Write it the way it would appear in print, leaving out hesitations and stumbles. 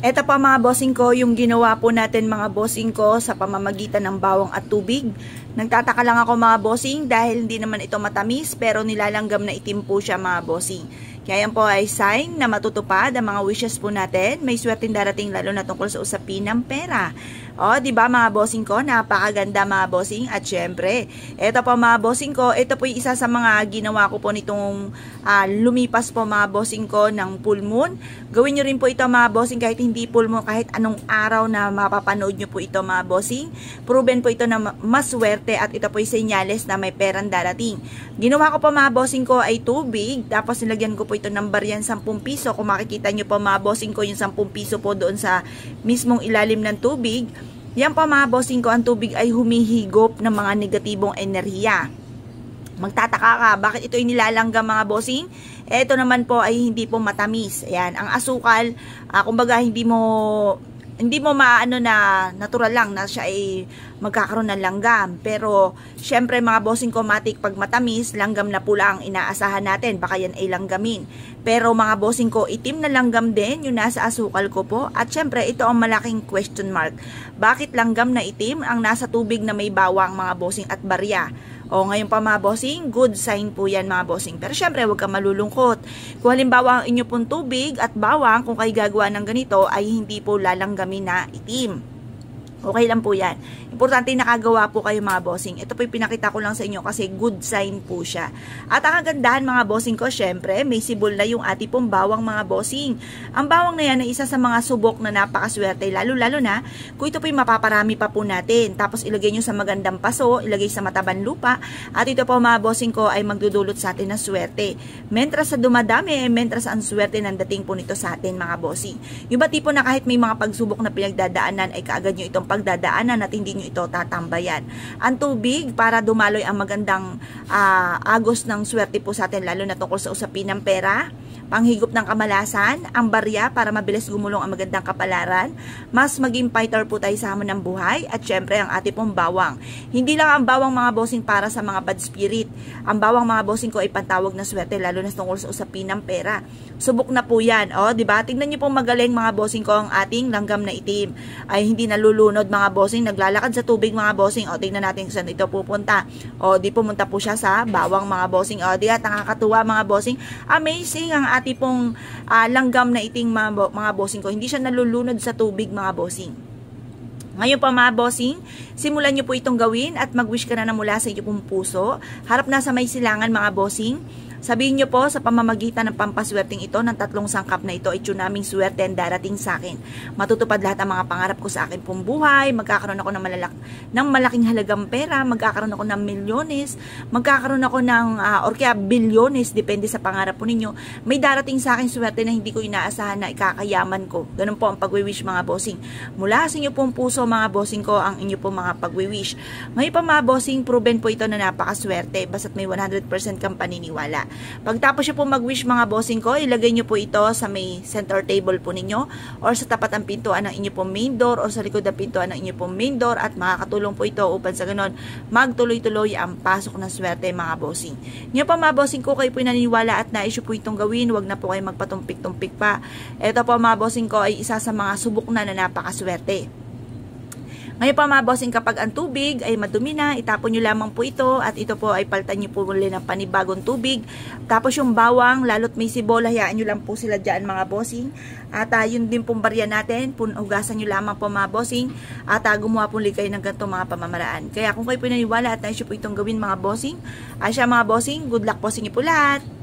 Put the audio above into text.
Eto pa mga bossing ko, yung ginawa po natin mga bossing ko sa pamamagitan ng bawang at tubig. Nagtataka lang ako mga bossing dahil hindi naman ito matamis pero nilalanggam na itim po siya mga bossing. Kaya yan po ay sign na matutupad ang mga wishes po natin. May swerteng darating lalo na tungkol sa usapin ng pera. O, di ba mga bossing ko? Napakaganda mga bossing. At syempre, ito po mga bossing ko, ito po yung isa sa mga ginawa ko po nitong lumipas po mga bossing ko ng full moon. Gawin nyo rin po ito mga bossing kahit hindi full moon, kahit anong araw na mapapanood nyo po ito mga bossing. Proven po ito na mas swerte at ito po yung senyales na may perang darating. Ginawa ko po mga bossing ko ay tubig, tapos nilagyan ko po ito ng baryan 10 piso. Kung makikita nyo po mga bossing ko yung 10 piso po doon sa mismong ilalim ng tubig. Yan po mga bossing ko, ang tubig ay humihigop ng mga negatibong enerhiya. Magtataka ka, bakit ito nilalanggam mga bossing? Ito naman po ay hindi po matamis. Ayan, ang asukal, kumbaga hindi mo maano na natural lang na siya ay magkakaroon ng langgam. Pero syempre mga bossing ko, matik pag matamis, langgam na pula ang inaasahan natin, baka yan ay langgamin. Pero mga bossing ko, itim na langgam din yung nasa asukal ko po. At syempre ito ang malaking question mark. Bakit langgam na itim ang nasa tubig na may bawang mga bossing at barya? O ngayon pa mga bossing, good sign po yan mga bossing. Pero syempre huwag kang malulungkot. Kung halimbawa ang inyo pong tubig at bawang, kung kayo gagawa ng ganito, ay hindi po lalanggamin na itim. Okay lang po yan. Importante nakagawa po kayo mga bossing. Ito po yung pinakita ko lang sa inyo kasi good sign po siya. At ang kagandahan mga bossing ko, syempre, may sibol na yung ating pong bawang mga bossing. Ang bawang na yan ay isa sa mga subok na napakaswerte. Lalo na kung ito po yung mapaparami pa po natin. Tapos ilagay nyo sa magandang paso, ilagay sa mataban lupa. At ito po mga bossing ko ay magdudulot sa atin ng swerte. Mentras sa dumadami, mentras ang swerte ng dating po nito sa atin mga bossing. Yung ba tipo na kahit may mga pagsubok na pinagdadaanan ay kaagad nyo itong pagdadaanan at hindi nyo ito tatambayan. Ang tubig para dumaloy ang magandang agos ng swerte po sa atin lalo na tungkol sa usapin ng pera, panghigop ng kamalasan, ang barya para mabilis gumulong ang magandang kapalaran, mas maging fighter po tayo sa hamon ng buhay, at syempre ang ating pong bawang. Hindi lang ang bawang mga bossing para sa mga bad spirit. Ang bawang mga bossing ko ay pantawag na swerte lalo na tungkol sa usapin ng pera. Subok na po yan. O, diba? Tingnan nyo pong magaling mga bossing ko ang ating langgam na itim. Ay hindi nalulunod mga bossing, naglalakad sa tubig mga bossing. O, tingnan natin kung saan ito pupunta. O, di pumunta po siya sa bawang mga bossing. O, di at nakakatuwa mga bossing. Amazing ang ating pong langgam na iting mga bossing ko. Hindi siya nalulunod sa tubig mga bossing. Ngayon pa mga bossing, simulan nyo po itong gawin at mag-wish ka na mula sa inyong puso. Harap na sa may silangan mga bossing. Sabihin nyo po sa pamamagitan ng pampaswerteng ito ng 3 sangkap na ito ay tsunaming swerte ang darating sa akin. Matutupad lahat ang mga pangarap ko sa akin pong buhay, magkakaroon ako ng malaking halagang pera, magkakaroon ako ng milyones, magkakaroon ako ng or kaya bilyones, depende sa pangarap po ninyo. May darating sa akin swerte na hindi ko inaasahan na ikakayaman ko. Ganun po ang pagwi-wish mga bossing. Mula sa inyo pong puso mga bossing ko ang inyo pong mga pagwi-wish. Ngayon pa mga bossing, proven po ito na napakaswerte basta't may 100% kang paniniwala. Pagtapos nyo po mag-wish mga bossing ko, ilagay nyo po ito sa may center table po ninyo or sa tapat ng pintuan ng inyo pong main door or sa likod ng pintuan ng inyo pong main door at makakatulong po ito upang sa ganon magtuloy-tuloy ang pasok ng swerte mga bossing. Ngayon pa mga bossing ko, kayo po naniniwala at nais po itong gawin, wag na po kayo magpatumpik-tumpik pa. Ito po mga bossing ko ay isa sa mga subok na napakaswerte. Ngayon pa mga bossing, kapag ang tubig ay madumi na, itapon nyo lamang po ito at ito po ay palitan nyo po muli ng panibagong tubig. Tapos yung bawang, lalo't may sibol, hayaan nyo lang po sila dyan mga bossing. At yun din pong barya natin, hugasan nyo lamang po mga bossing at gumawa po kayo ng ganitong mga pamamaraan. Kaya kung kayo po naniwala at nais po itong gawin mga bossing, siya mga bossing, good luck po sa inyo po lahat!